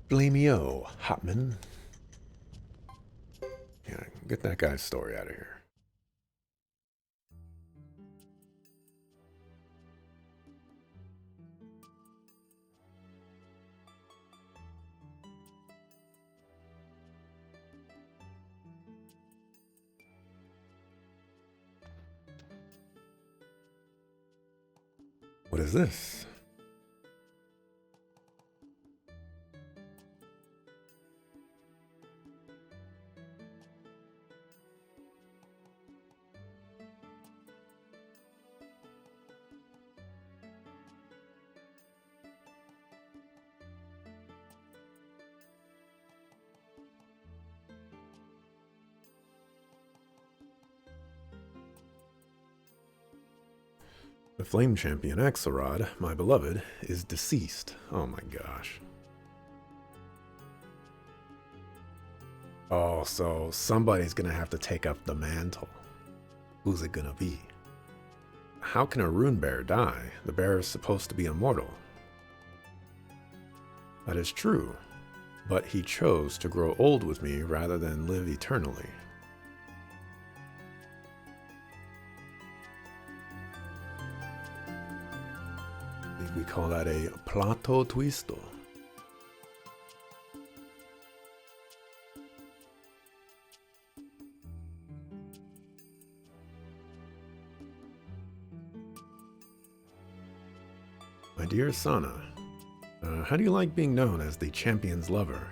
Blamio, Hotman. Yeah, get that guy's story out of here. What is this? The Flame Champion Axelrod, my beloved, is deceased. Oh my gosh. Oh, so somebody's gonna have to take up the mantle. Who's it gonna be? How can a rune bear die? The bear is supposed to be immortal. That is true, but he chose to grow old with me rather than live eternally. I think we call that a plato twisto. My dear Sana, how do you like being known as the champion's lover?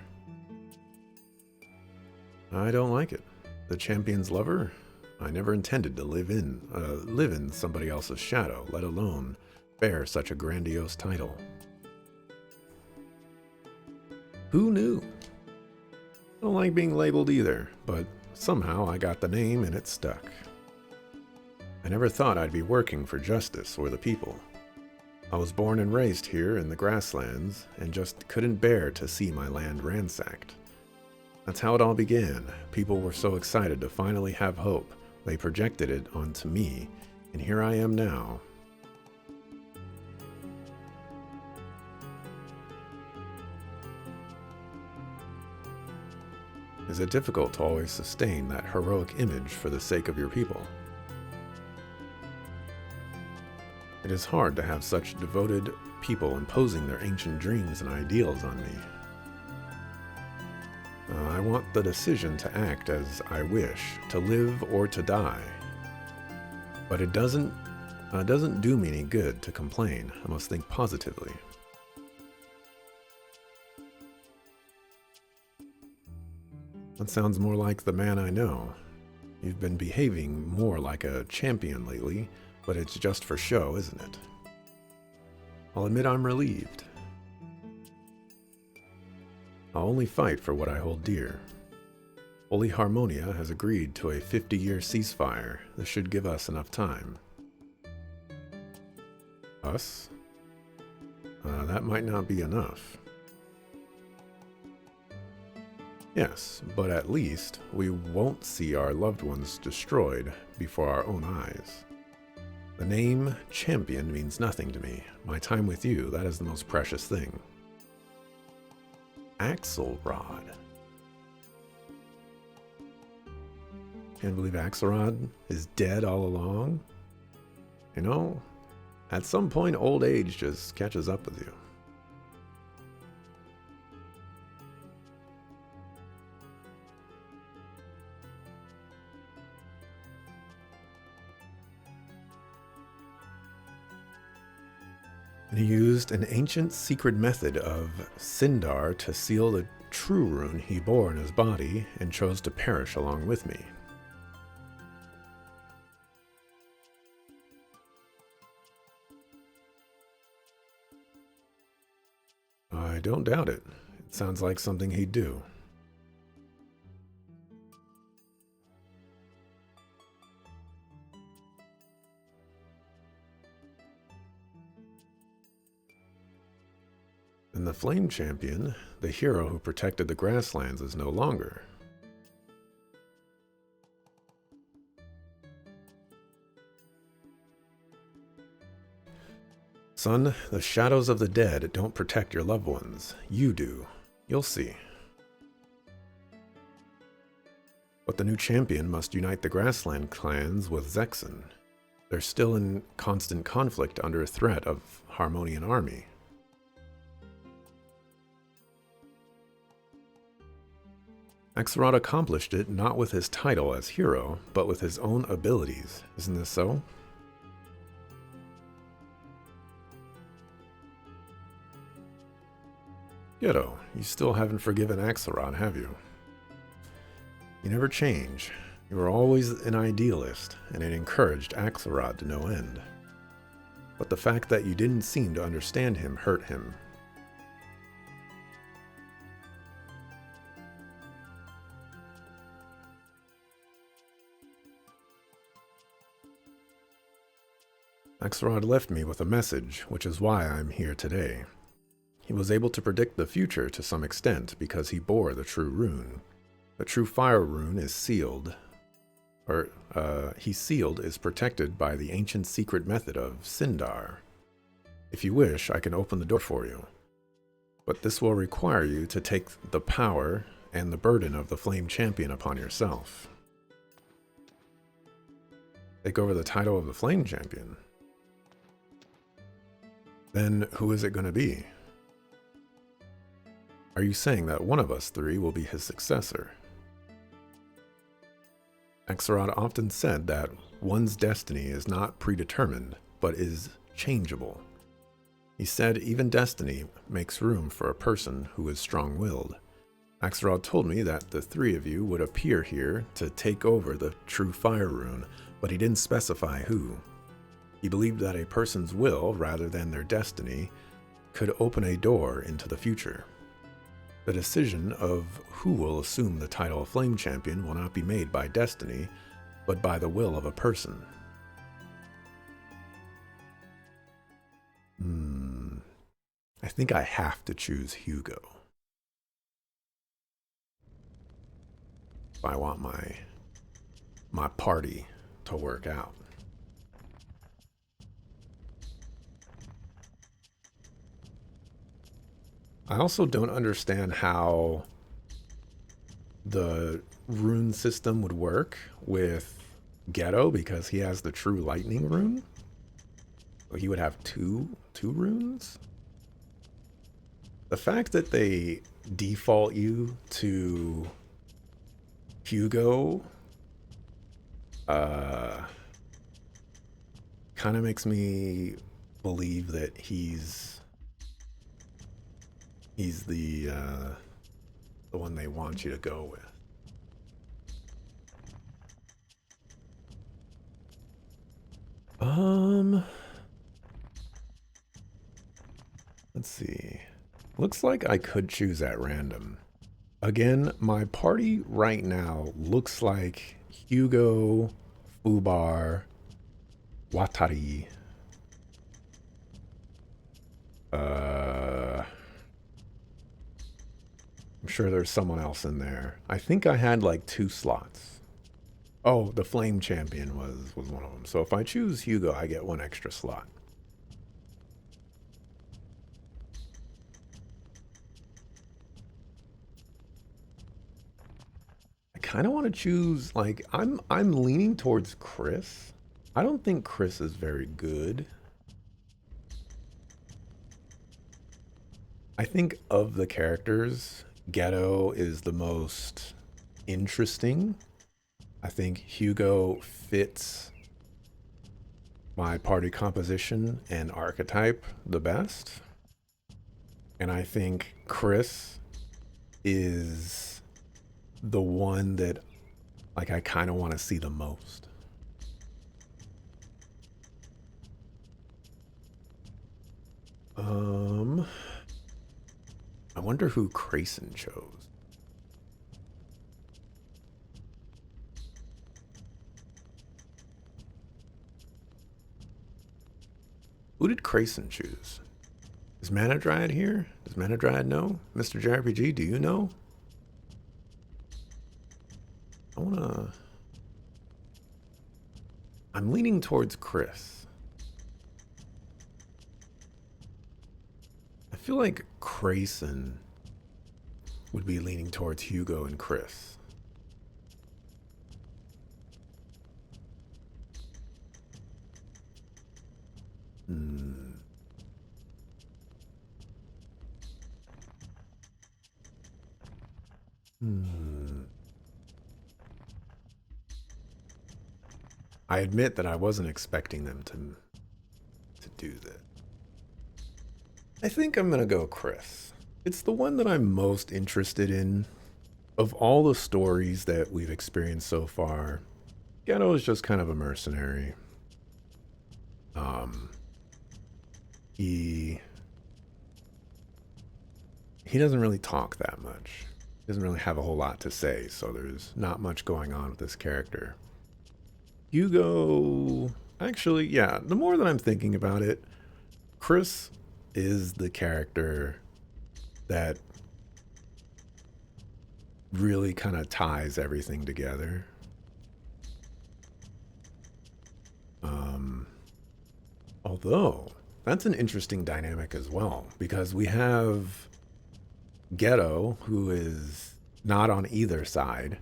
I don't like it. The champion's lover? I never intended to live in somebody else's shadow, let alone bear such a grandiose title. Who knew? I don't like being labeled either, but somehow I got the name and it stuck. I never thought I'd be working for justice or the people. I was born and raised here in the grasslands and just couldn't bear to see my land ransacked. That's how it all began. People were so excited to finally have hope, they projected it onto me, and here I am now. Is it difficult to always sustain that heroic image for the sake of your people? It is hard to have such devoted people imposing their ancient dreams and ideals on me. I want the decision to act as I wish, to live or to die. But it doesn't do me any good to complain. I must think positively. That sounds more like the man I know. You've been behaving more like a champion lately, but it's just for show, isn't it? I'll admit I'm relieved. I'll only fight for what I hold dear. Holy Harmonia has agreed to a 50-year ceasefire. This should give us enough time. Us? That might not be enough. Yes, but at least we won't see our loved ones destroyed before our own eyes. The name champion means nothing to me. My time with you, that is the most precious thing. Axelrod. Can't believe Axelrod is dead all along. You know, at some point old age just catches up with you. And he used an ancient secret method of Sindar to seal the true rune he bore in his body and chose to perish along with me. I don't doubt it. It sounds like something he'd do. And the Flame Champion, the hero who protected the grasslands, is no longer. Son, the shadows of the dead don't protect your loved ones. You do. You'll see. But the new champion must unite the grassland clans with Zexen. They're still in constant conflict under threat of Harmonian army. Axelrod accomplished it not with his title as hero, but with his own abilities. Isn't this so? Ghetto, you still haven't forgiven Axelrod, have you? You never change. You were always an idealist, and it encouraged Axelrod to no end. But the fact that you didn't seem to understand him hurt him. Axelrod left me with a message, which is why I'm here today. He was able to predict the future to some extent because he bore the true rune. The true fire rune is sealed, is protected by the ancient secret method of Sindar. If you wish, I can open the door for you. But this will require you to take the power and the burden of the Flame Champion upon yourself. Take over the title of the Flame Champion? Then who is it going to be? Are you saying that one of us three will be his successor? Axelrod often said that one's destiny is not predetermined, but is changeable. He said even destiny makes room for a person who is strong-willed. Axelrod told me that the three of you would appear here to take over the true fire rune, but he didn't specify who. He believed that a person's will, rather than their destiny, could open a door into the future. The decision of who will assume the title of Flame Champion will not be made by destiny, but by the will of a person. I think I have to choose Hugo. If I want my party to work out. I also don't understand how the rune system would work with Ghetto because he has the true lightning rune. So he would have two runes. The fact that they default you to Hugo kind of makes me believe that he's the one they want you to go with. Let's see. Looks like I could choose at random. Again, my party right now looks like Hugo, Fubar, Watari. I'm sure there's someone else in there. I think I had like 2 slots. Oh, the Flame Champion was one of them. So if I choose Hugo, I get 1 extra slot. I kind of want to choose, like, I'm leaning towards Chris. I don't think Chris is very good. I think of the characters, Ghetto is the most interesting. I think Hugo fits my party composition and archetype the best. And I think Chris is the one that, like, I kind of want to see the most. I wonder who Crayson chose. Who did Crayson choose? Is Mana Dryad here? Does Mana Dryad know? Mr. JRPG, do you know? I'm leaning towards Chris. I feel like Crayson would be leaning towards Hugo and Chris. Hmm. Hmm. I admit that I wasn't expecting them to do that. I think I'm gonna go Chris. It's the one that I'm most interested in. Of all the stories that we've experienced so far, Ghetto is just kind of a mercenary. Um, he he doesn't really talk that much. He doesn't really have a whole lot to say, so there's not much going on with this character. Hugo, actually, yeah, the more that I'm thinking about it, Chris is the character that really kind of ties everything together. Although, that's an interesting dynamic as well, because we have Ghetto, who is not on either side.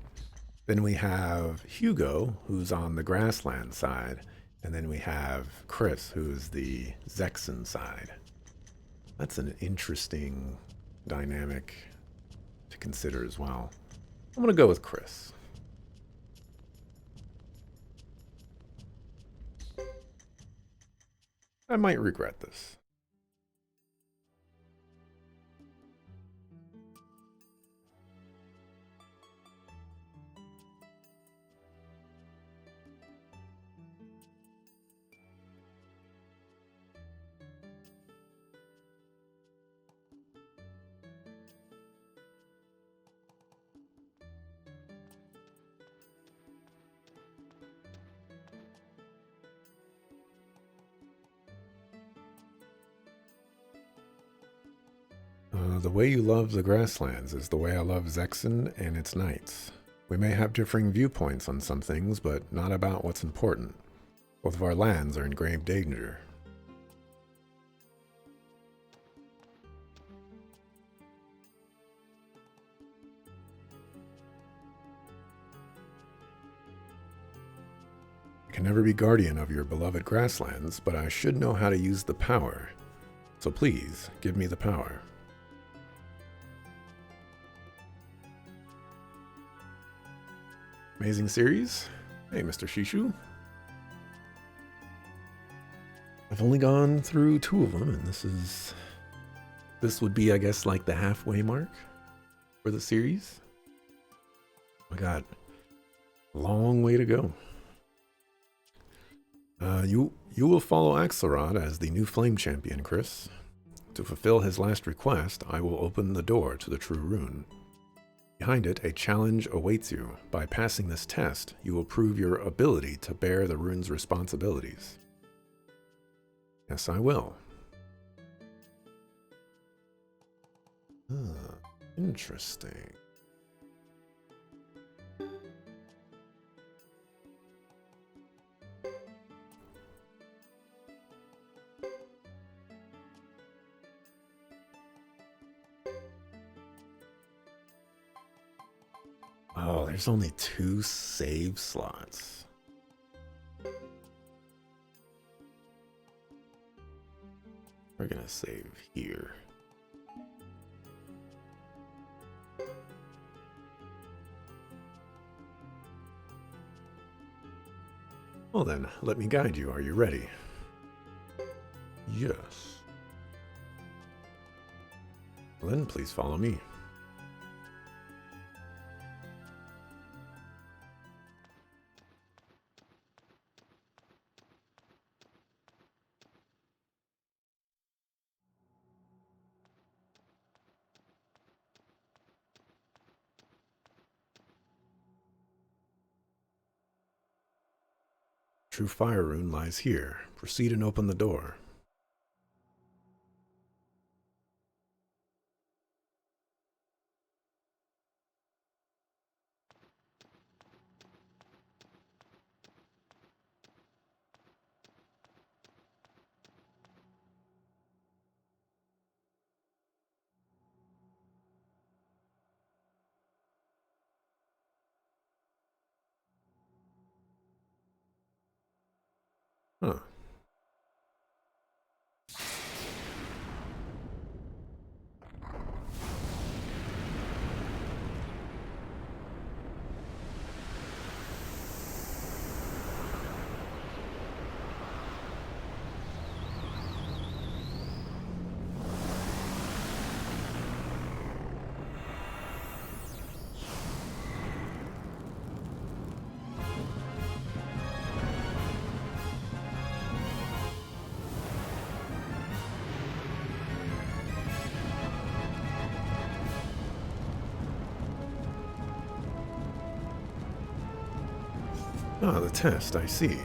Then we have Hugo, who's on the grassland side. And then we have Chris, who's the Zexan side. That's an interesting dynamic to consider as well. I'm going to go with Chris. I might regret this. The way you love the grasslands is the way I love Zexan and its knights. We may have differing viewpoints on some things, but not about what's important. Both of our lands are in grave danger. I can never be guardian of your beloved grasslands, but I should know how to use the power. So please, give me the power. Amazing series? Hey, Mr. Shishu. I've only gone through 2 of them, and this would be, I guess, like the halfway mark for the series. I got a long way to go. You will follow Axelrod as the new Flame Champion, Chris. To fulfill his last request, I will open the door to the True Rune. Behind it, a challenge awaits you. By passing this test, you will prove your ability to bear the rune's responsibilities. Yes, I will. Interesting. Oh, there's only 2 save slots. We're gonna save here. Well then, let me guide you. Are you ready? Yes. Well then, please follow me. True Fire Rune lies here. Proceed and open the door. Ah, the test, I see.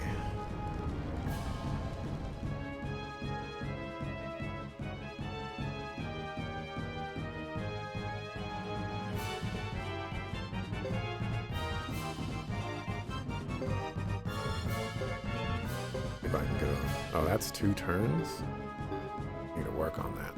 If I can go... Oh, that's 2 turns? Need to work on that.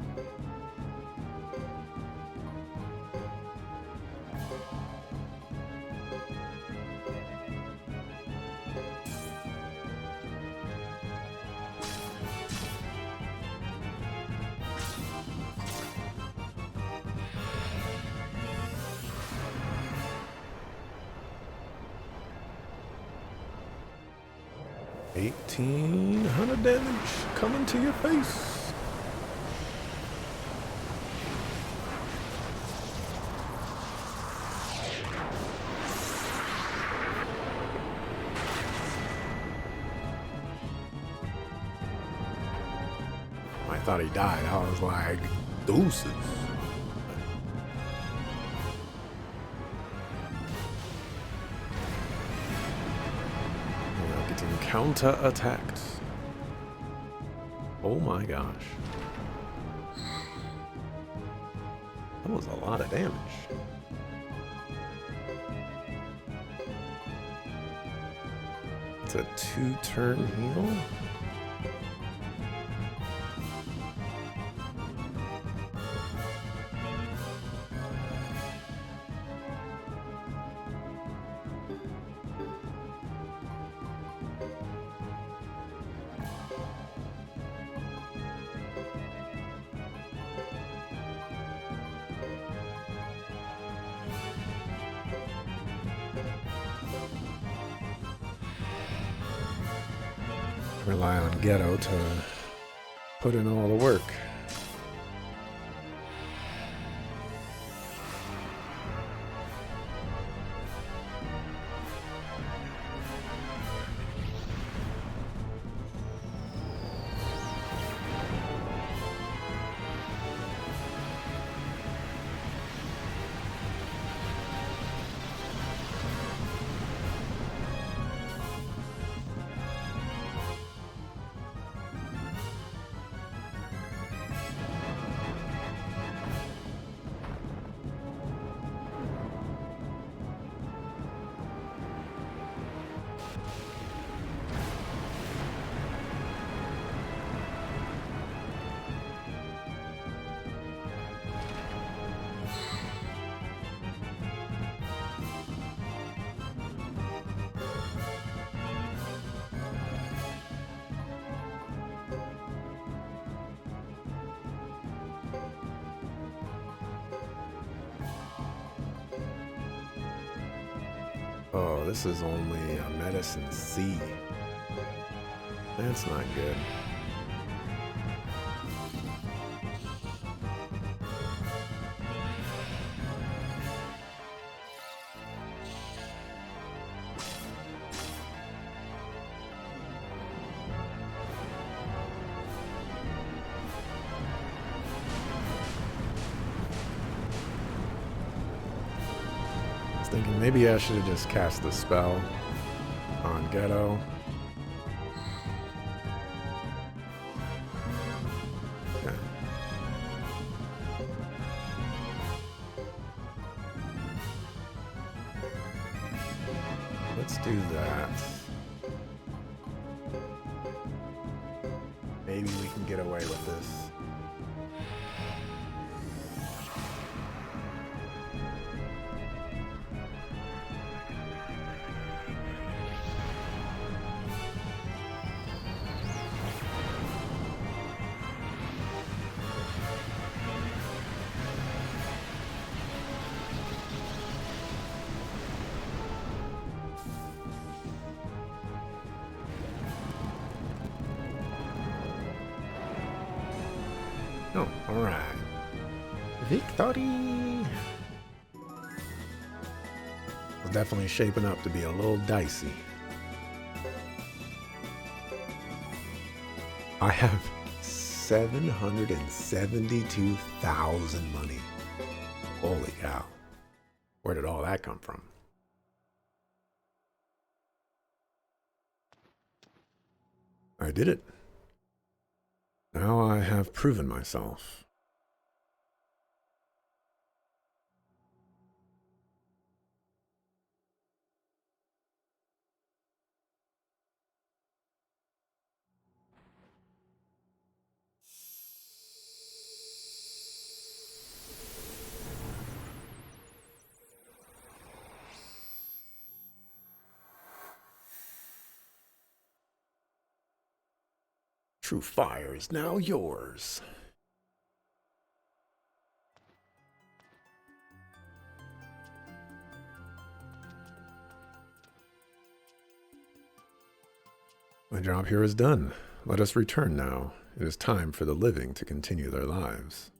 $1,800 damage coming to your face. I thought he died. I was like, deuces. Getting counter-attacked. Oh my gosh. That was a lot of damage. It's a 2-turn heal? Rely on Ghetto to put in all the work. Oh, this is only a medicine C. That's not good. Thinking maybe I should have just cast the spell on Ghetto. Okay. Let's do that. Maybe we can get away with this. Oh, alright. Victory! It's definitely shaping up to be a little dicey. I have 772,000 money. Holy cow. Where did all that come from? I did it. Now I have proven myself. True fire is now yours. My job here is done. Let us return now. It is time for the living to continue their lives.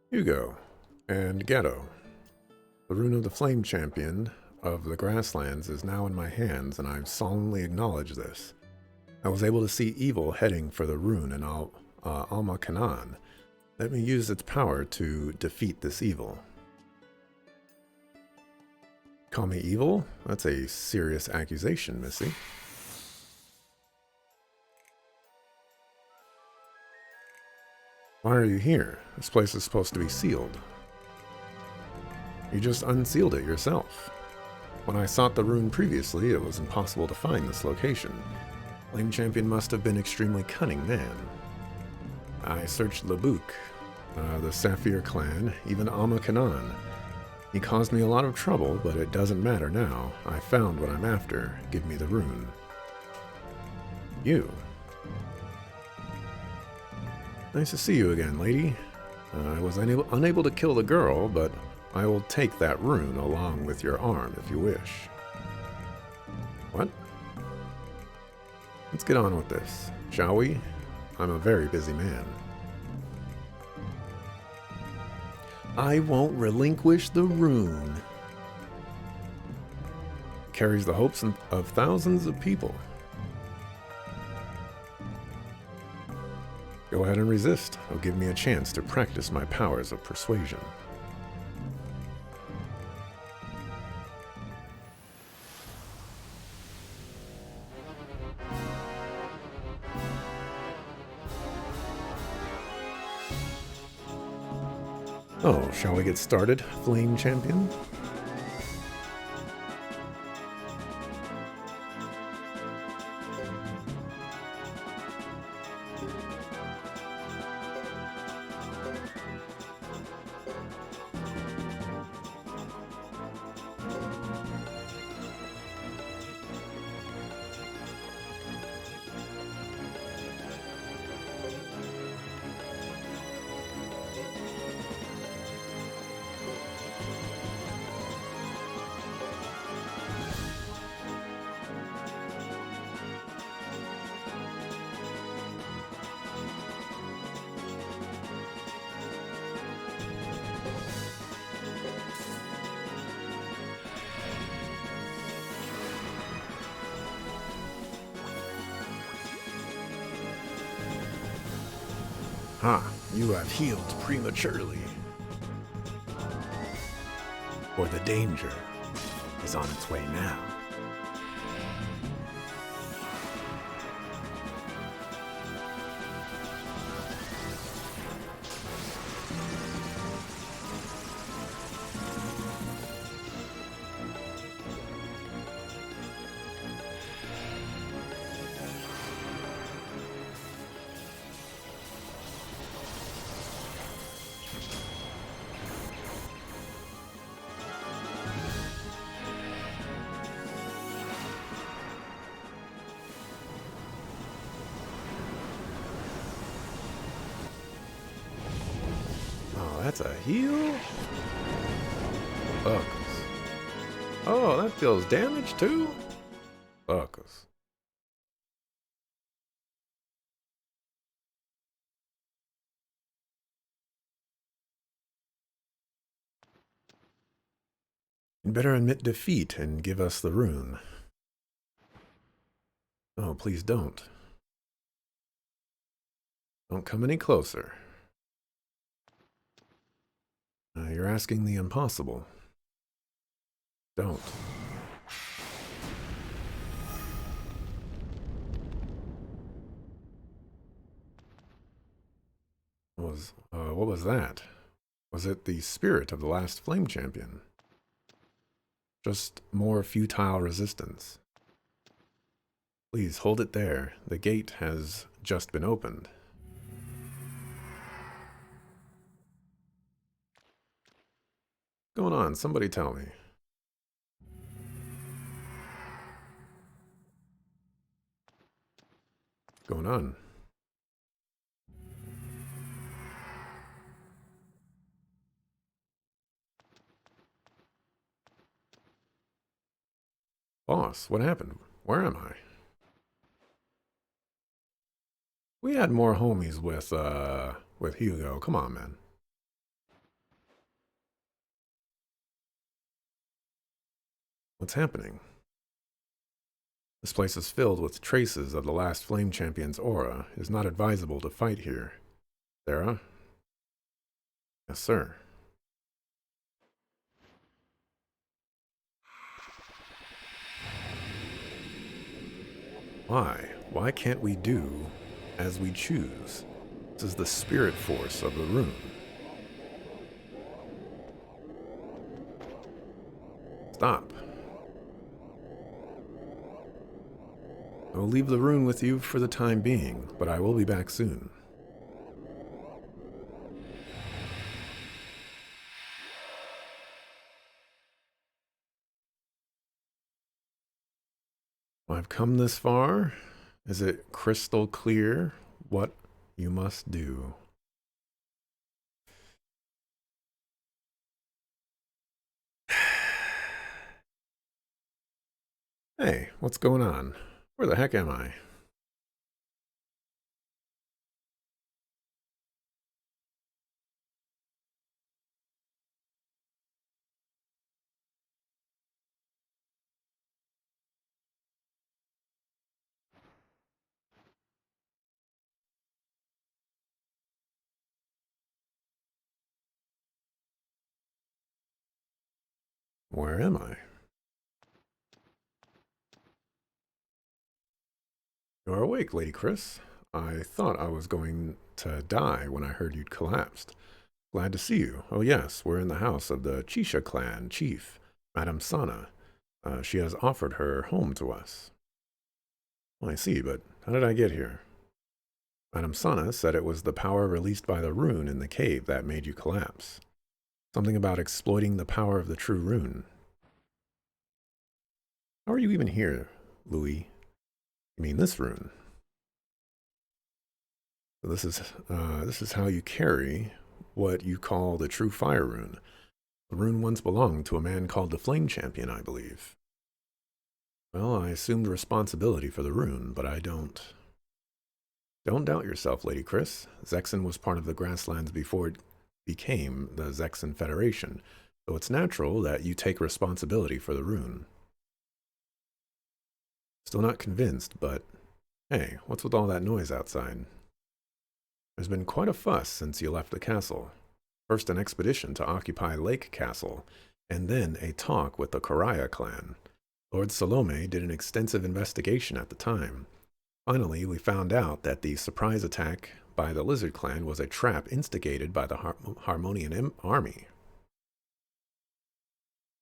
Hugo and Ghetto. The rune of the Flame Champion of the Grasslands is now in my hands, and I solemnly acknowledge this. I was able to see evil heading for the rune in Alma Kanan. Let me use its power to defeat this evil. Call me evil? That's a serious accusation, Missy. Why are you here? This place is supposed to be sealed. You just unsealed it yourself. When I sought the rune previously, it was impossible to find this location. Flame Champion must have been extremely cunning man. I searched Labuk, the Saphir clan, even Alma Kanan. He caused me a lot of trouble, but it doesn't matter now. I found what I'm after. Give me the rune. You. Nice to see you again, lady. I was unable to kill the girl, but I will take that rune along with your arm if you wish. What? Let's get on with this, shall we? I'm a very busy man. I won't relinquish the rune. It carries the hopes of thousands of people. Go ahead and resist. It'll give me a chance to practice my powers of persuasion. Oh, shall we get started, Flame Champion? Ha, you have healed prematurely. For the danger is on its way now. That's a heal? Fuckers. Oh, that deals damage too? Fuckers. You'd better admit defeat and give us the rune. Oh, please don't. Don't come any closer. You're asking the impossible. Don't. What was that? Was it the spirit of the last flame champion? Just more futile resistance. Please hold it there. The gate has just been opened. What's going on? Somebody tell me. What's going on? Boss, what happened? Where am I? We had more homies with Hugo. Come on, man. What's happening? This place is filled with traces of the last flame champion's aura. It is not advisable to fight here. Sarah? Yes, sir. Why? Why can't we do as we choose? This is the spirit force of the rune. Stop. I will leave the rune with you for the time being, but I will be back soon. I've come this far. Is it crystal clear what you must do? Hey, what's going on? Where the heck am I? Where am I? You are awake, Lady Chris. I thought I was going to die when I heard you'd collapsed. Glad to see you. Oh yes, we're in the house of the Chisha clan chief, Madame Sana. She has offered her home to us. Well, I see, but how did I get here? Madame Sana said it was the power released by the rune in the cave that made you collapse. Something about exploiting the power of the true rune. How are you even here, Louis? You mean this rune? So this is how you carry what you call the true fire rune. The rune once belonged to a man called the Flame Champion, I believe. Well, I assumed responsibility for the rune, but I don't. Don't doubt yourself, Lady Chris. Zexen was part of the grasslands before it became the Zexen Federation, so it's natural that you take responsibility for the rune. Still not convinced, but hey, what's with all that noise outside? There's been quite a fuss since you left the castle. First an expedition to occupy Lake Castle, and then a talk with the Koraya clan. Lord Salome did an extensive investigation at the time. Finally, we found out that the surprise attack by the Lizard clan was a trap instigated by the Harmonian Army.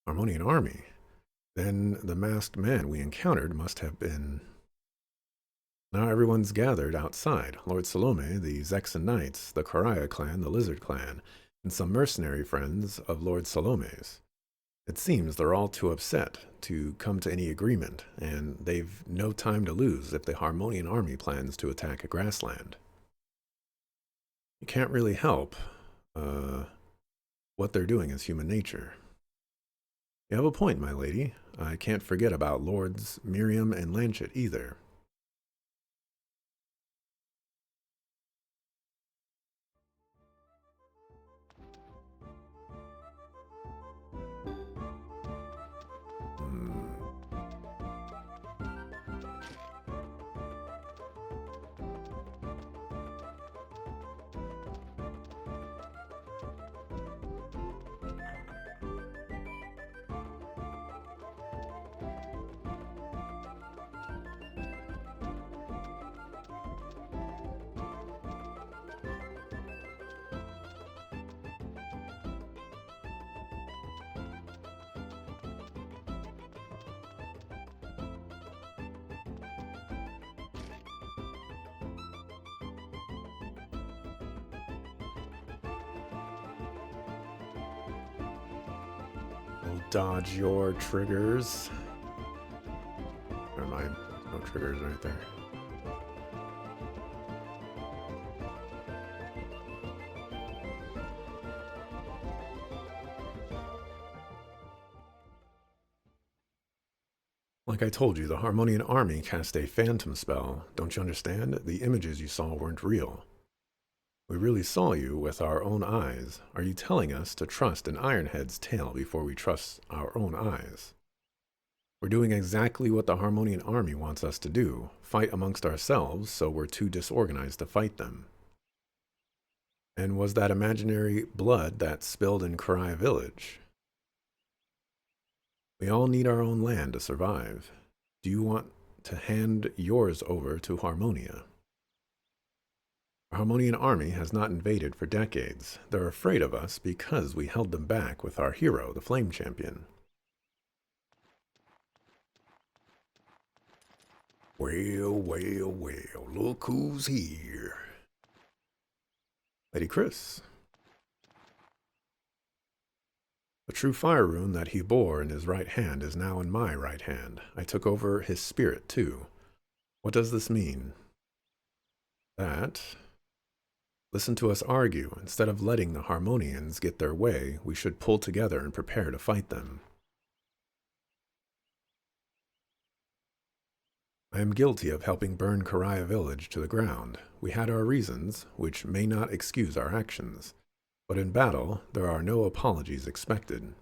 Harmonian Army? Then the masked man we encountered must have been... Now everyone's gathered outside. Lord Salome, the Zexen Knights, the Koraya clan, the Lizard clan, and some mercenary friends of Lord Salome's. It seems they're all too upset to come to any agreement, and they've no time to lose if the Harmonian army plans to attack a grassland. You can't really help. What they're doing is human nature. You have a point, my lady. I can't forget about Lords Miriam and Lanchet either. dodge your triggers. Never mind. No triggers right there. Like I told you, the Harmonian army cast a phantom spell. Don't you understand? The images you saw weren't real. We really saw you with our own eyes. Are you telling us to trust an Ironhead's tale before we trust our own eyes? We're doing exactly what the Harmonian army wants us to do, fight amongst ourselves, so we're too disorganized to fight them. And was that imaginary blood that spilled in Karai village? We all need our own land to survive. Do you want to hand yours over to Harmonia? The Harmonian army has not invaded for decades. They're afraid of us because we held them back with our hero, the Flame Champion. Well, well, well, look who's here. Lady Chris. The true fire rune that he bore in his right hand is now in my right hand. I took over his spirit, too. What does this mean? That... Listen to us argue. Instead of letting the Harmonians get their way, we should pull together and prepare to fight them. I am guilty of helping burn Karai village to the ground. We had our reasons, which may not excuse our actions. But in battle, there are no apologies expected.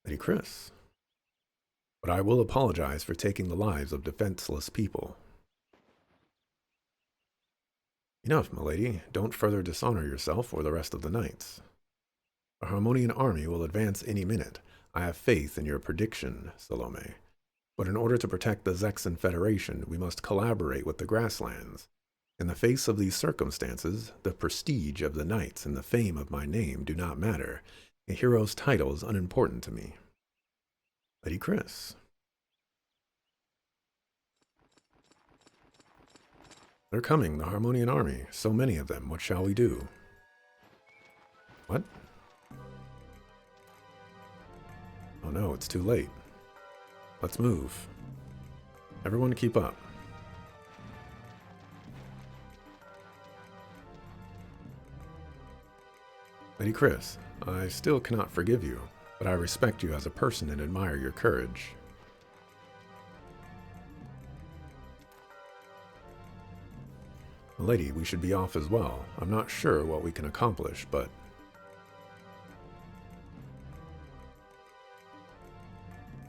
Lady Chris. But I will apologize for taking the lives of defenseless people. Enough, milady. Don't further dishonor yourself or the rest of the knights. The Harmonian army will advance any minute. I have faith in your prediction, Salome. But in order to protect the Zexan Federation, we must collaborate with the Grasslands. In the face of these circumstances, the prestige of the knights and the fame of my name do not matter. A hero's title is unimportant to me. Lady Chris. They're coming, the Harmonian army. So many of them. What shall we do? What? Oh no, it's too late. Let's move. Everyone keep up. Lady Chris, I still cannot forgive you, but I respect you as a person and admire your courage. Lady, we should be off as well. I'm not sure what we can accomplish, but...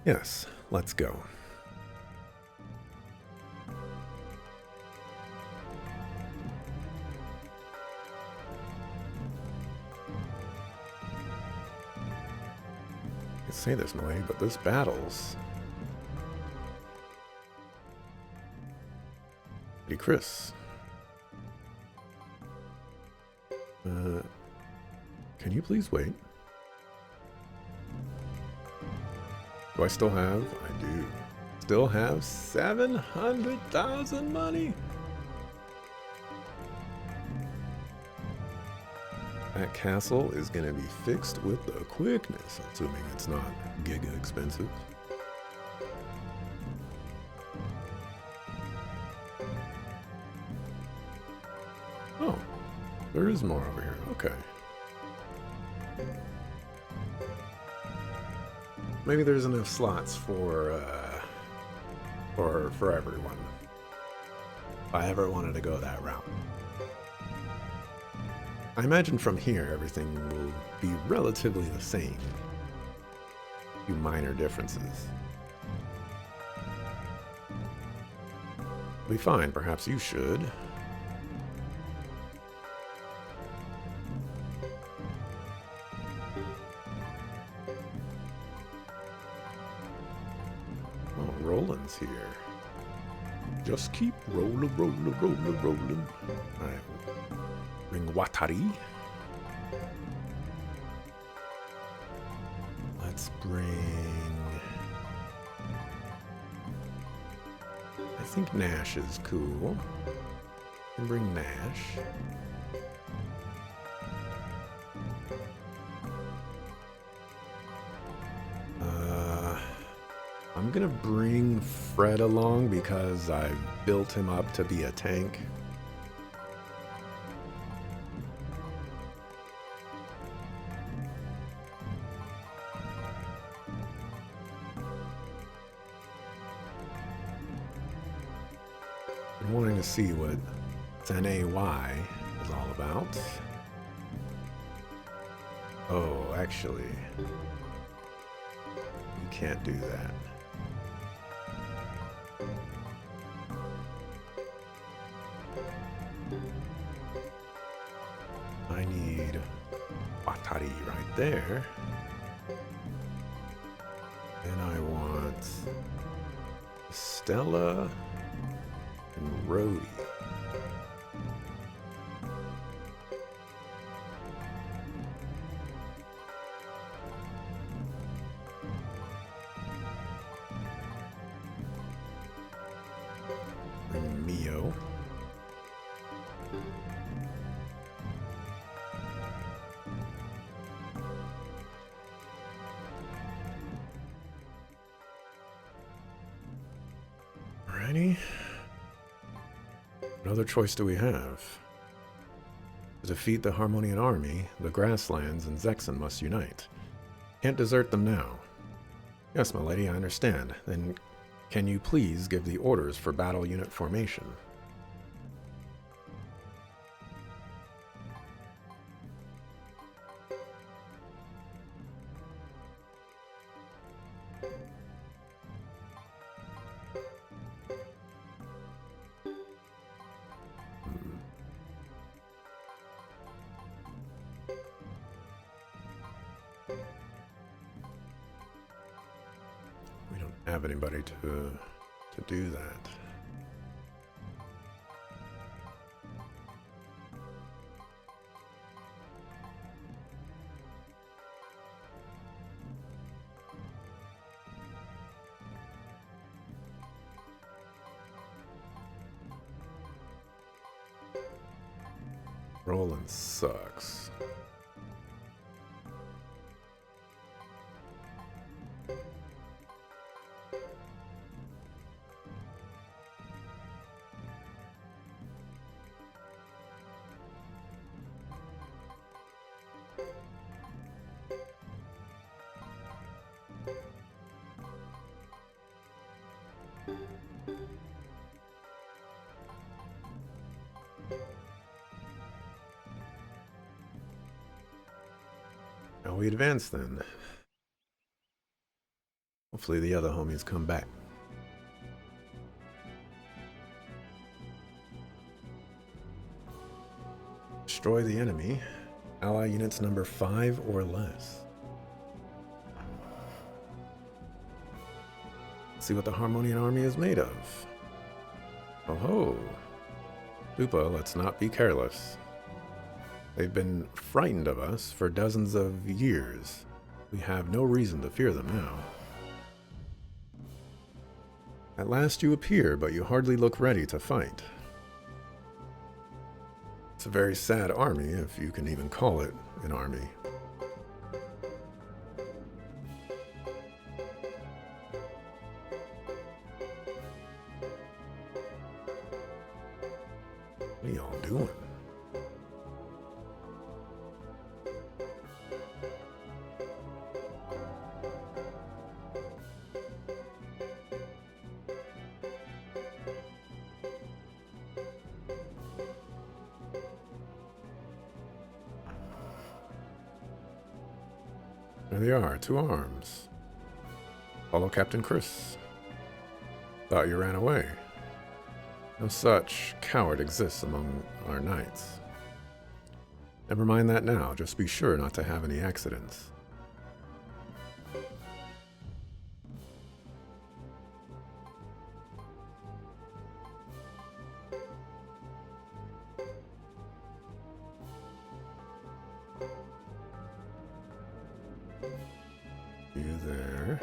Yes, let's go. I say this, milady, but this battle's... Lady Chris. Can you please wait? Do I still have? I do. Still have 700,000 money? That castle is going to be fixed with the quickness, assuming it's not giga expensive. Oh, there is more over here. Okay. Maybe there's enough slots for everyone. If I ever wanted to go that route. I imagine from here everything will be relatively the same. A few minor differences. It'll be fine, perhaps you should. Oh, Roland's here. Just keep rolling, rolling, rolling, rolling. Alright. Bring Watari. Let's bring... I think Nash is cool. And bring Nash. I'm gonna bring Fred along because I've built him up to be a tank. I'm wanting to see what NAY is all about. Oh, actually, you can't do that. I need Watari right there. Then I want Stella and Rhodey. And Mio. Alrighty. What other choice do we have? To defeat the Harmonian army, the Grasslands and Zexen must unite. Can't desert them now. Yes, my lady, I understand. Then can you please give the orders for battle unit formation? We don't have anybody to do that. Roland sucks. Now we advance then. Hopefully the other homies come back. Destroy the enemy. Ally units number 5 or less. See what the Harmonian army is made of. Oh ho! Lupa, let's not be careless. They've been frightened of us for dozens of years. We have no reason to fear them now. At last you appear, but you hardly look ready to fight. It's a very sad army, if you can even call it an army. What are y'all doing? There they are, 2 arms. Follow Captain Chris. Thought you ran away. No such coward exists among our knights. Never mind that now, just be sure not to have any accidents. You there.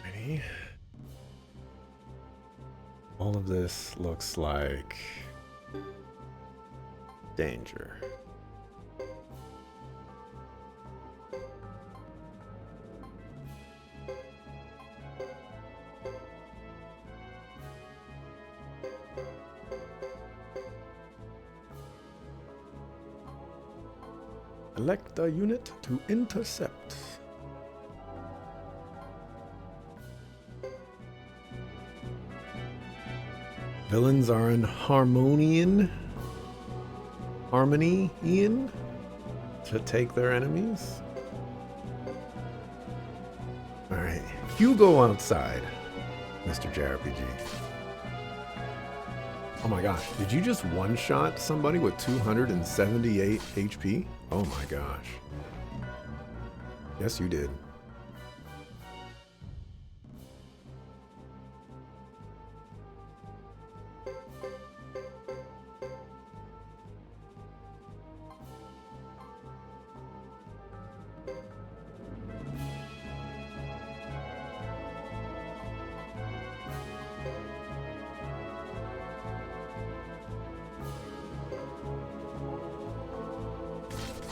Ready? All of this looks like danger. Elect a unit to intercept. Villains are in harmony to take their enemies. Alright, you go outside, Mr. JRPG. Oh my gosh, did you just one-shot somebody with 278 HP? Oh my gosh. Yes, you did.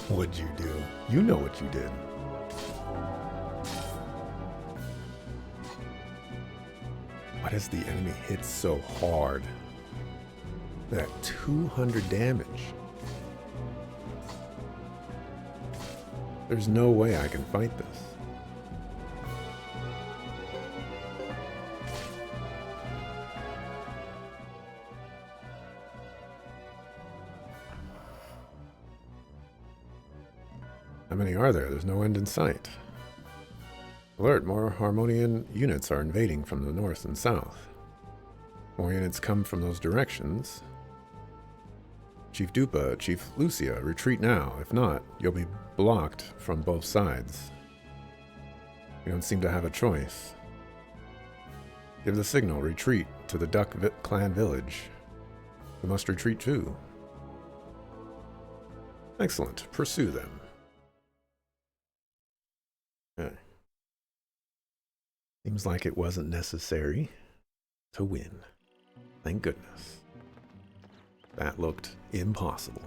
What'd you do? You know what you did. Why does the enemy hit so hard? That 200 damage. There's no way I can fight this. How many are there? There's no end in sight. Alert, more Harmonian units are invading from the north and south. More units come from those directions. Chief Dupa, Chief Lucia, retreat now. If not, you'll be blocked from both sides. You don't seem to have a choice. Give the signal, retreat to the Duck Clan village. We must retreat too. Excellent, pursue them. Okay. Seems like it wasn't necessary to win. Thank goodness. That looked impossible.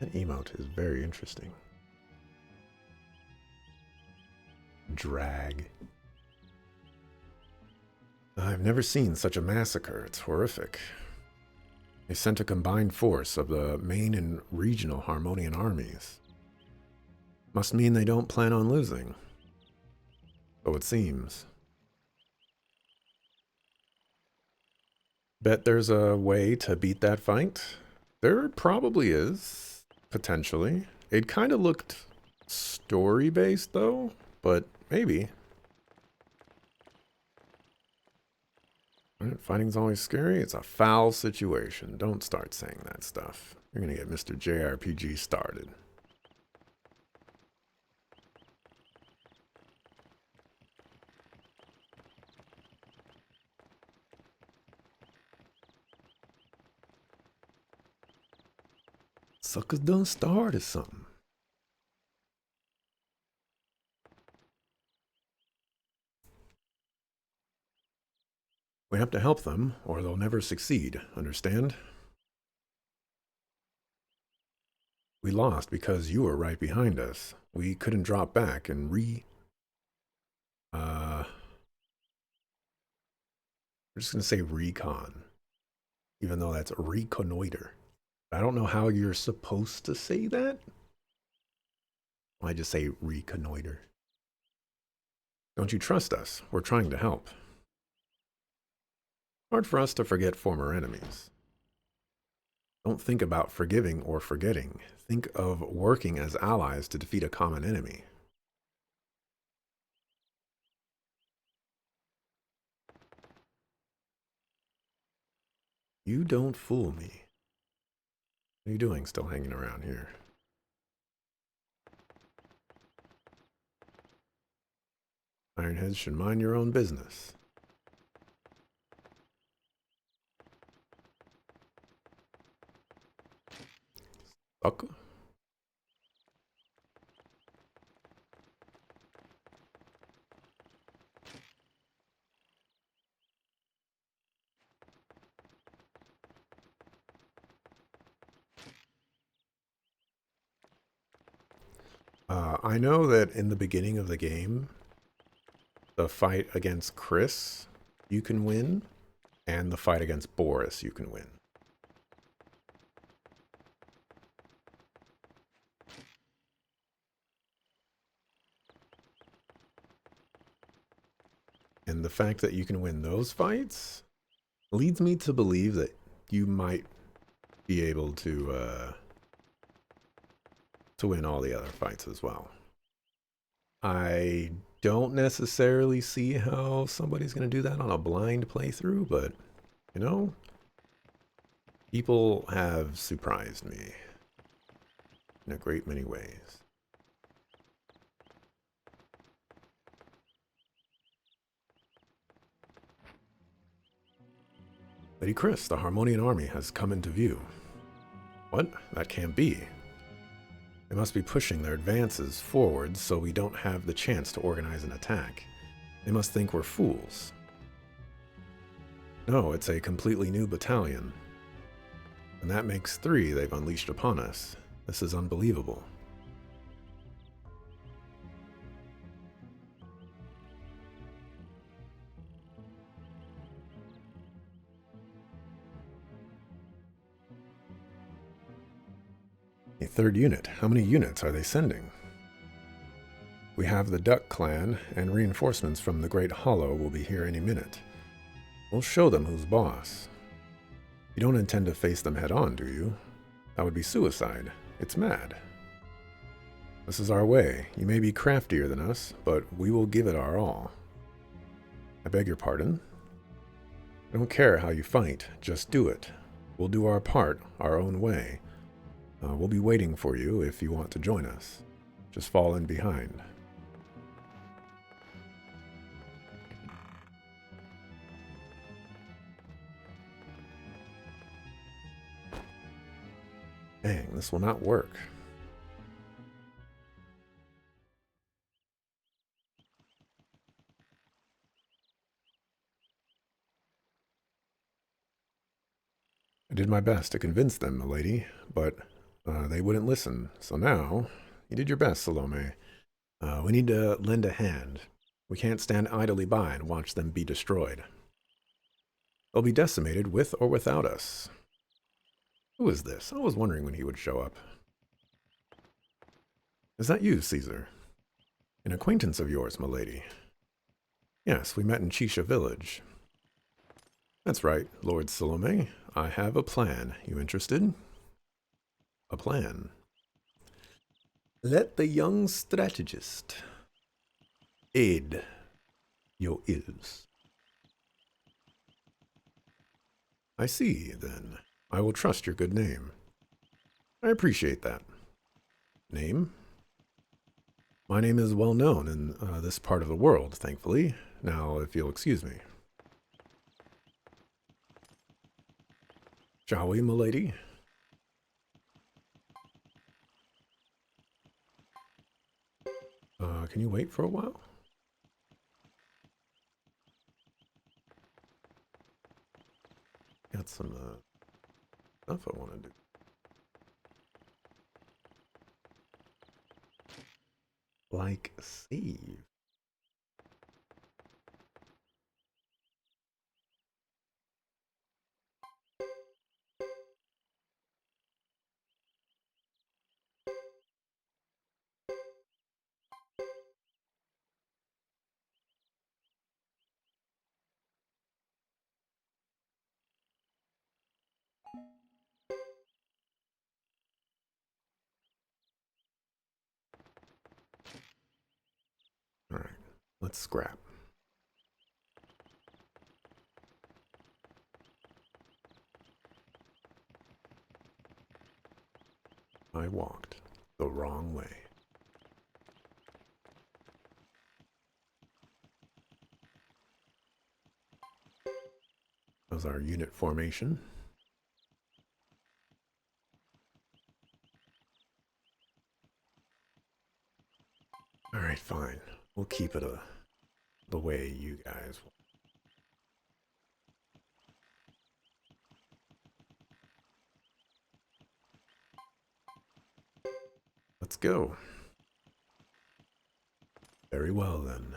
That emote is very interesting. Drag. I've never seen such a massacre. It's horrific. They sent a combined force of the main and regional Harmonian armies. Must mean they don't plan on losing. So it seems. Bet there's a way to beat that fight? There probably is. Potentially. It kind of looked story-based, though, but maybe. Right, fighting's always scary. It's a foul situation. Don't start saying that stuff. You're gonna get Mr. JRPG started. Suckers done started something. We have to help them, or they'll never succeed, understand? We lost because you were right behind us. We couldn't drop back and we're just gonna say recon, even though that's reconnoiter. I don't know how you're supposed to say that. I just say reconnoiter. Don't you trust us? We're trying to help. Hard for us to forget former enemies. Don't think about forgiving or forgetting. Think of working as allies to defeat a common enemy. You don't fool me. What are you doing still hanging around here? Ironheads should mind your own business. Sucker. I know that in the beginning of the game, the fight against Chris, you can win, and the fight against Boris, you can win. And the fact that you can win those fights leads me to believe that you might be able to win all the other fights as well. I don't necessarily see how somebody's going to do that on a blind playthrough, but, you know, people have surprised me in a great many ways. Lady Chris, the Harmonian army has come into view. What? That can't be. They must be pushing their advances forward so we don't have the chance to organize an attack. They must think we're fools. No, it's a completely new battalion. And that makes 3 they've unleashed upon us. This is unbelievable. A 3rd unit. How many units are they sending? We have the Duck clan, and reinforcements from the Great Hollow will be here any minute. We'll show them who's boss. You don't intend to face them head on, do you? That would be suicide. It's mad. This is our way. You may be craftier than us, but we will give it our all. I beg your pardon? I don't care how you fight, just do it. We'll do our part, our own way. We'll be waiting for you if you want to join us. Just fall in behind. Dang, this will not work. I did my best to convince them, milady, but they wouldn't listen. So now, you did your best, Salome. We need to lend a hand. We can't stand idly by and watch them be destroyed. They'll be decimated with or without us. Who is this? I was wondering when he would show up. Is that you, Caesar? An acquaintance of yours, milady. Yes, we met in Chisha village. That's right, Lord Salome. I have a plan. You interested? A plan. Let the young strategist aid your ills. I see, then. I will trust your good name. I appreciate that. Name? My name is well known in this part of the world, thankfully. Now, if you'll excuse me. Shall we, milady? Can you wait for a while? Got some stuff I want to do. Like save. Let's scrap. I walked the wrong way. That was our unit formation. Alright, fine. We'll keep it the way you guys want. Let's go. Very well, then.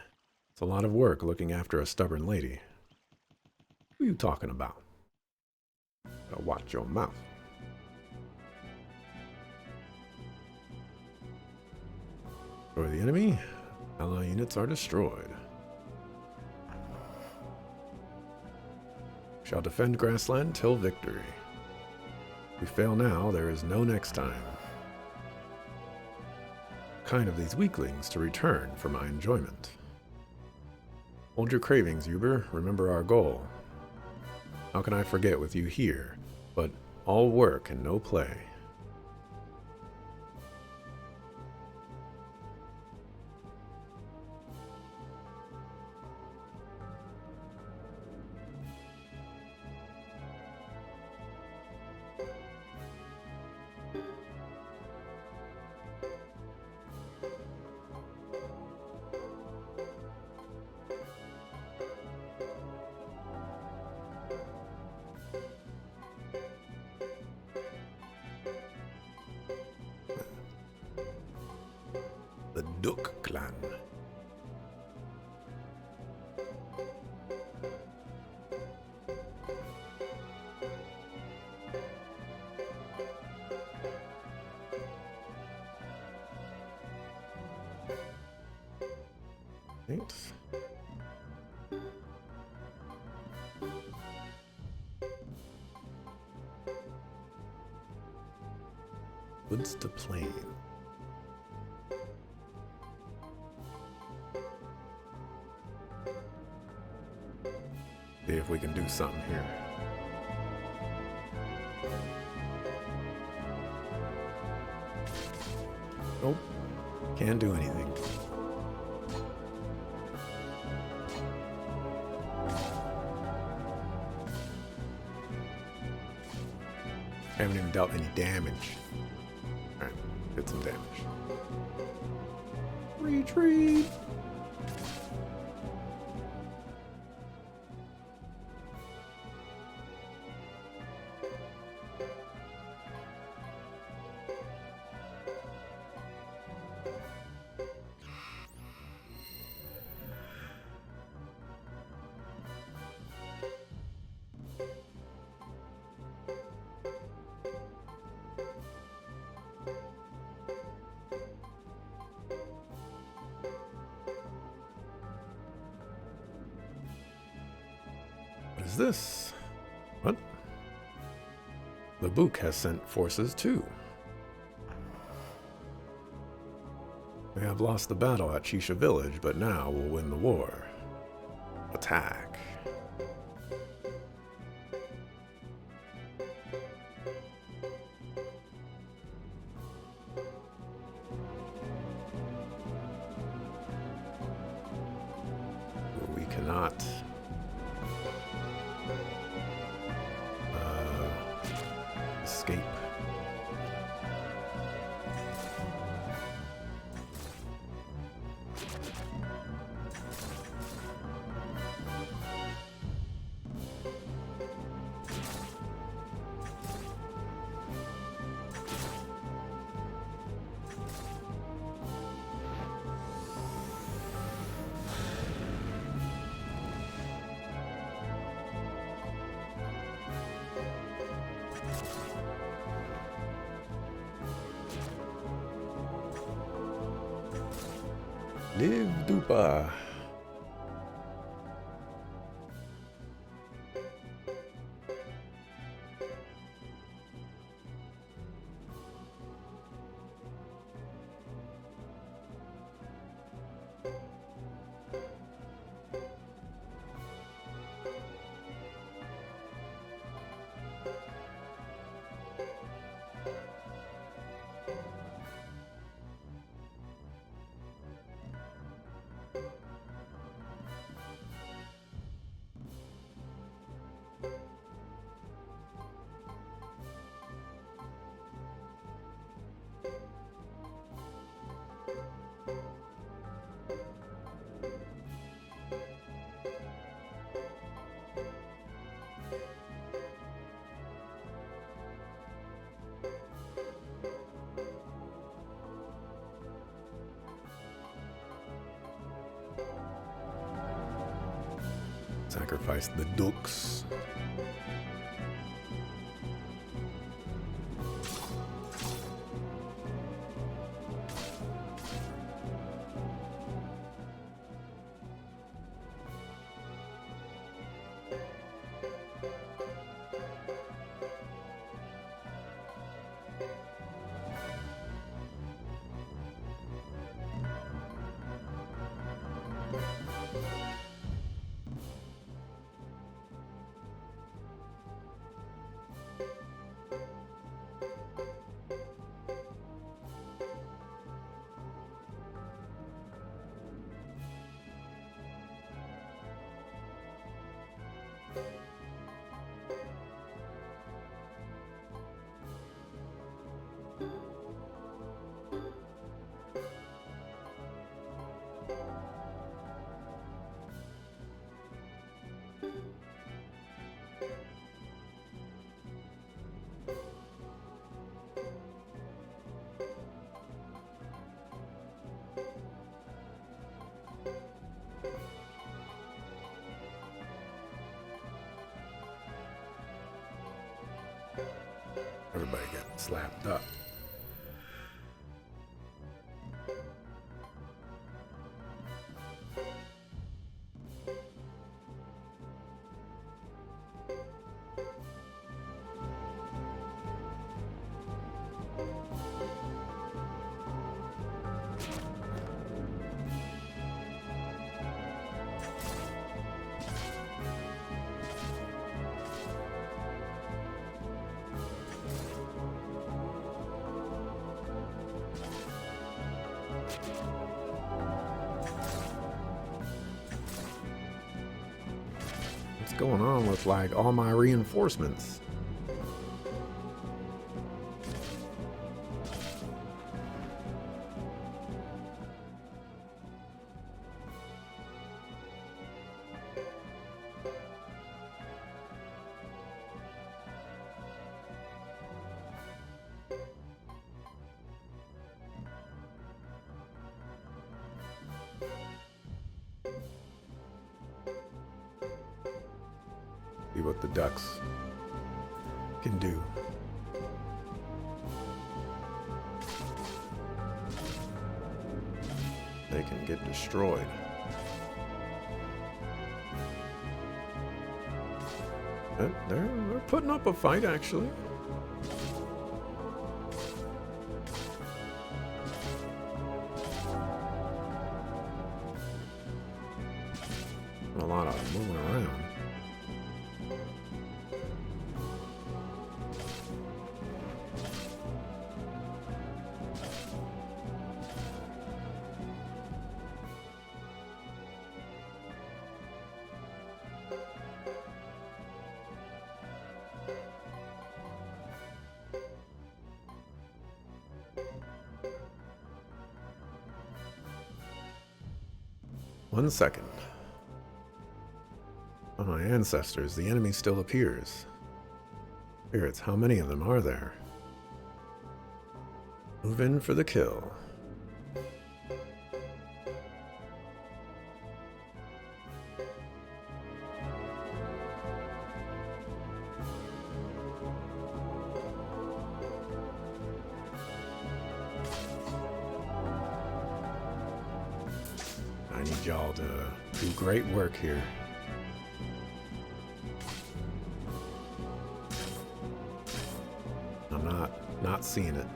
It's a lot of work looking after a stubborn lady. Who are you talking about? Gotta watch your mouth. For the enemy, ally units are destroyed. Shall defend grassland till victory. If we fail now, there is no next time. Kind of these weaklings to return for my enjoyment. Hold your cravings, Uber. Remember our goal. How can I forget with you here, but all work and no play? The Duck Clan. Right. Woods to plain. See if we can do something here. Nope. Can't do anything. Haven't even dealt any damage. Alright, did some damage. Retreat! What is this? What? The Book has sent forces too. We have lost the battle at Shisha Village, but now we'll win the war. Attack. We cannot. Escape. Live Dupa. Sacrifice the ducks. Everybody getting slapped up. What's going on with like all my reinforcements? See what the ducks can do. They can get destroyed. They're putting up a fight, actually. A lot of moving around. One second. On my ancestors, the enemy still appears. Spirits, how many of them are there? Move in for the kill. I need y'all to do great work here. I'm not seeing it.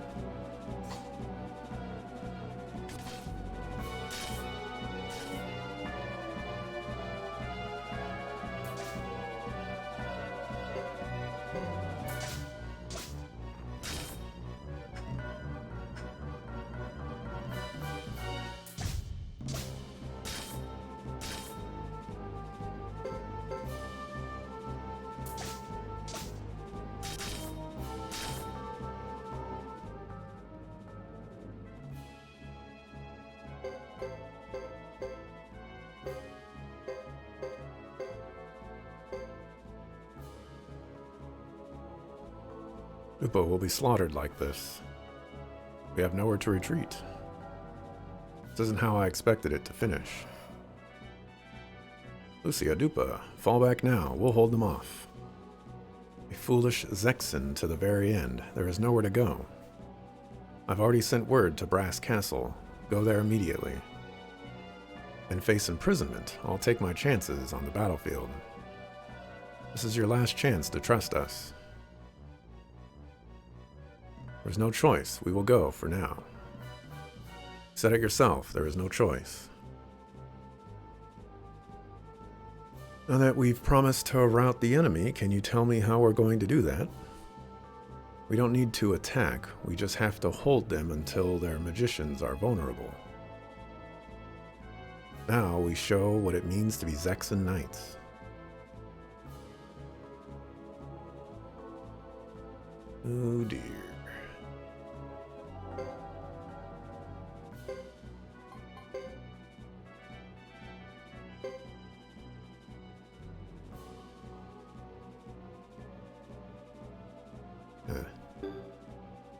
Lupo will be slaughtered like this. We have nowhere to retreat. This isn't how I expected it to finish. Lucia Dupa, fall back now. We'll hold them off. A foolish Zexen to the very end. There is nowhere to go. I've already sent word to Brass Castle. Go there immediately. And face imprisonment. I'll take my chances on the battlefield. This is your last chance to trust us. There's no choice. We will go for now. You said it yourself. There is no choice. Now that we've promised to rout the enemy, can you tell me how we're going to do that? We don't need to attack. We just have to hold them until their magicians are vulnerable. Now we show what it means to be Zexen Knights. Oh dear.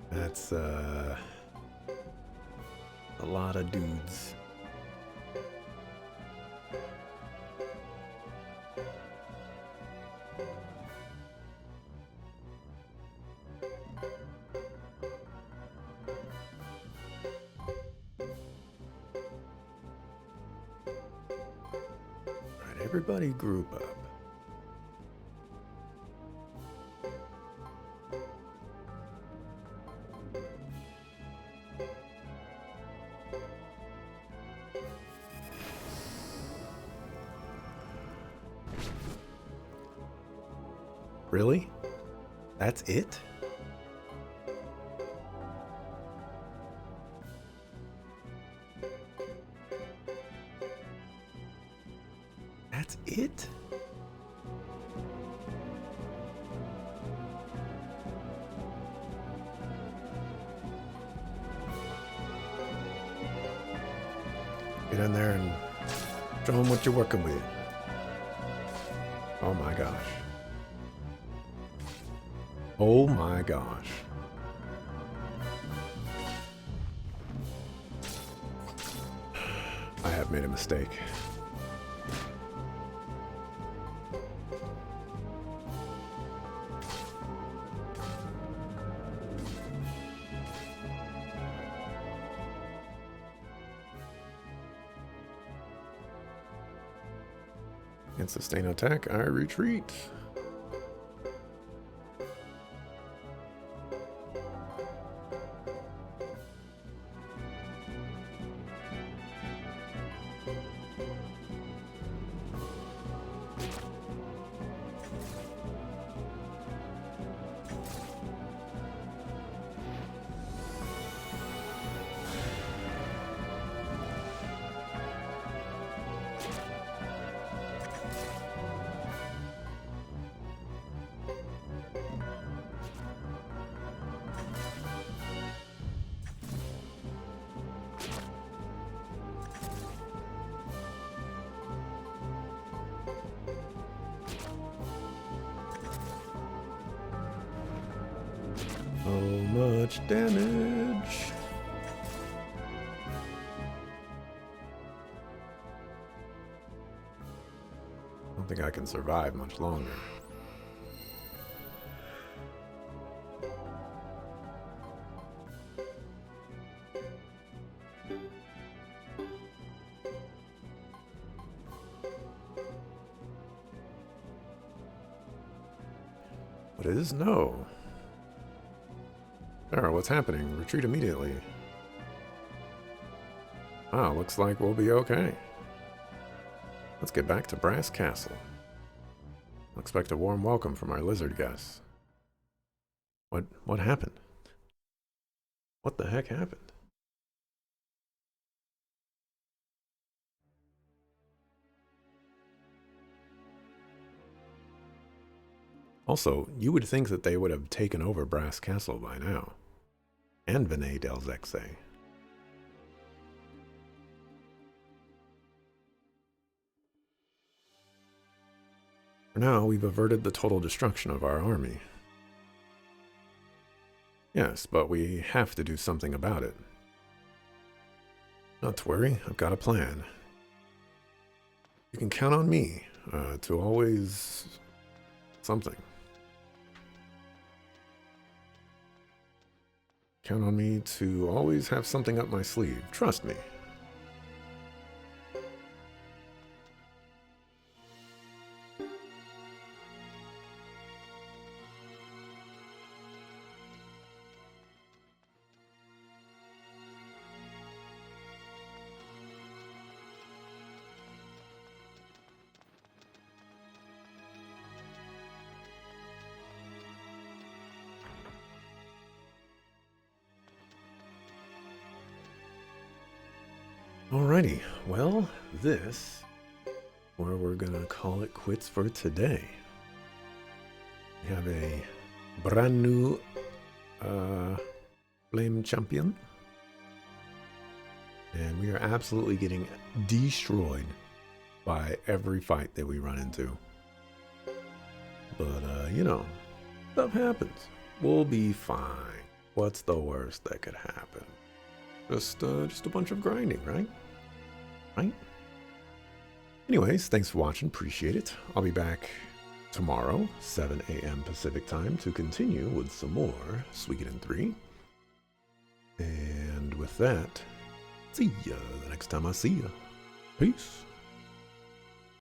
That's a lot of dudes. Alright, everybody group up. Really? That's it? That's it? Get in there and show them what you're working with. Oh my gosh. Oh my gosh. I have made a mistake. Can't sustain attack, I retreat. So much damage. I don't think I can survive much longer. What is no? Sarah, what's happening? Retreat immediately. Ah, looks like we'll be okay. Let's get back to Brass Castle. I'll expect a warm welcome from our lizard guests. What happened? What the heck happened? Also, you would think that they would have taken over Brass Castle by now. And Vinay Del Zexe. For now, we've averted the total destruction of our army. Yes, but we have to do something about it. Not to worry, I've got a plan. you can count on me to always something. Count on me to always have something up my sleeve. Trust me. Alrighty, well, this, where we're gonna call it quits for today. We have a brand new Flame Champion, and we are absolutely getting destroyed by every fight that we run into. But, you know, stuff happens. We'll be fine. What's the worst that could happen? Just a bunch of grinding, right? Right? Anyways, thanks for watching. Appreciate it. I'll be back tomorrow, 7 a.m. Pacific time, to continue with some more Suikoden 3. And with that, see ya the next time I see ya. Peace.